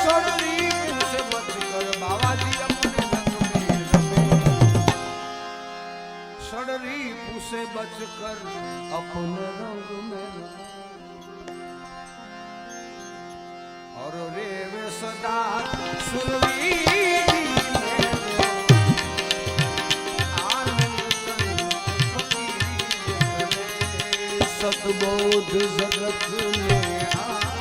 सोनरी से बच कर बाबा जी अपने रंग में रमे सोनरी से बच कर अपने रंग में रमे और रे वे सदा सुरवीर सतबोध जगत में